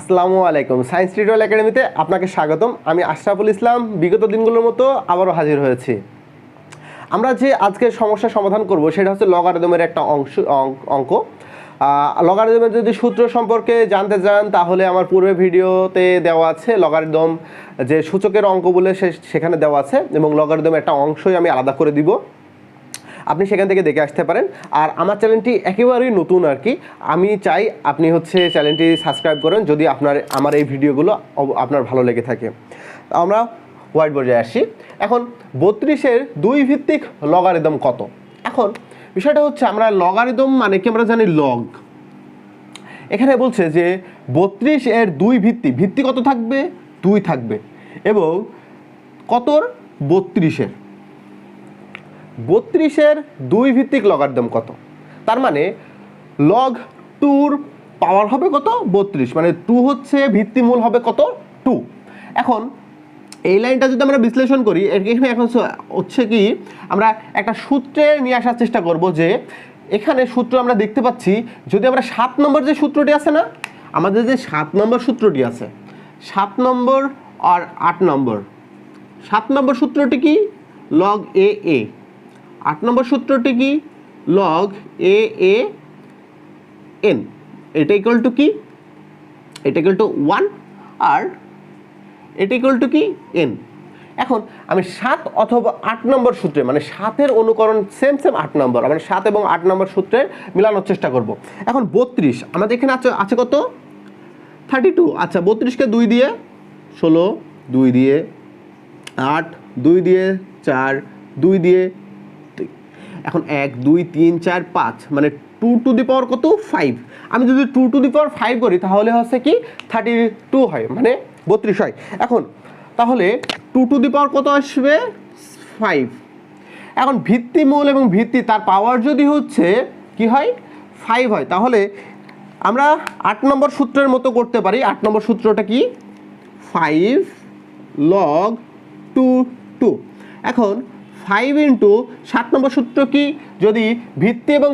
আসসালামু আলাইকুম। Science tutorial একাডেমিতে আপনাকে স্বাগতম। আমি আশরাফুল ইসলাম বিগত দিনগুলোর মতো আবারও হাজির হয়েছি। আমরা যে আজকে সমস্যার সমাধান করব সেটা হচ্ছে লগারিদমের একটা অঙ্ক। লগারিদমের যদি সূত্র সম্পর্কে জানতে চান তাহলে আমার পূর্বে ভিডিওতে দেওয়া আছে লগারিদম যে সূচকের অঙ্ক বলে সেখানে দেওয়া আছে, এবং লগারিদমের একটা অংশই আমি আলাদা করে দিব, আপনি সেখান থেকে দেখে আসতে পারেন। আর আমার চ্যানেলটি একেবারেই নতুন আর কি, আমি চাই আপনি চ্যানেলটি সাবস্ক্রাইব করেন যদি আমার এই ভিডিওগুলো আপনার ভালো লেগে থাকে। আমরা হোয়াইট বোর্ডে আসি। এখন 32-এর 2 ভিত্তিক লগারিদম কত? এখন বিষয়টা হচ্ছে আমরা লগারিদম মানে কি আমরা জানি লগ। এখানে বলছে যে 32-এর 2 ভিত্তি কত থাকবে? 2 থাকবে। এবং কতর? 32-এর 2 ভিত্তিক লগারিদম কত? তার মানে লগ 2-র পাওয়ার হবে কত? 32, মানে 2 হচ্ছে ভিত্তিমূল হবে কত? 2। এখন এই লাইনটা যদি আমরা বিশ্লেষণ করি, এখানে এখন হচ্ছে কি আমরা একটা সূত্রে নিয়ে আসার চেষ্টা করব, যে এখানে সূত্র আমরা দেখতে পাচ্ছি যদি আমরা 7 নম্বর যে সূত্রটি আছে না, আমাদের যে 7 নম্বর সূত্রটি আছে, 7 নম্বর আর 8 নম্বর, 7 নম্বর সূত্রটি কি? লগ এ এ। 8 নম্বর সূত্রটি কি? Log A A N. এটা ইকুয়াল টু কি? এটা ইকুয়াল টু 1 আর এটা ইকুয়াল টু কি? এন। এখন আমি 7 অথবা 8 নম্বর সূত্রে, মানে 7-এর অনুকরণ সেম 8 নম্বর, আমরা 7 এবং 8 নম্বর সূত্রে মিলানোর চেষ্টা করব। এখন 32 আমাদের এখানে আছে কত? 32। আচ্ছা, 32-কে 2 দিয়ে 16, 2 দিয়ে 8, 2 দিয়ে 4, 2 দিয়ে। এখন 1 2 3 4 5, মানে 2 টু দি পাওয়ার কত? 5। আমি যদি 2 টু দি পাওয়ার 5 করি তাহলে হচ্ছে কি 32 হয়, মানে 32 হয়। এখন তাহলে 2 টু দি পাওয়ার কত আসবে? 5। এখন ভিত্তিমূল এবং ভিত্তি তার পাওয়ার যদি হচ্ছে কি হয়? 5 হয়, তাহলে আমরা 8 নম্বর সূত্রের মতো করতে পারি। 8 নম্বর সূত্রটা কি? 5 লগ 2 2। এখন 5 ইন্টু 7 নম্বর সূত্র কি? যদি ভিত্তি এবং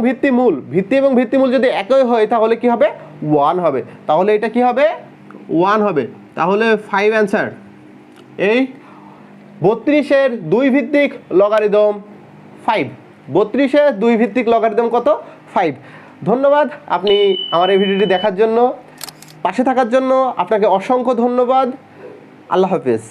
ভিত্তিমূল যদি একই হয় তাহলে কি হবে? 1 হবে। তাহলে এটা কি হবে? 1 হবে। তাহলে 5 অ্যান্সার। এই 32-এর 2 ভিত্তিক লগারিদম 5। 32-এর 2 ভিত্তিক লগারিদম কত? 5। ধন্যবাদ আপনি আমার এই ভিডিওটি দেখার জন্য, পাশে থাকার জন্য আপনাকে অসংখ্য ধন্যবাদ। আল্লাহ হাফেজ।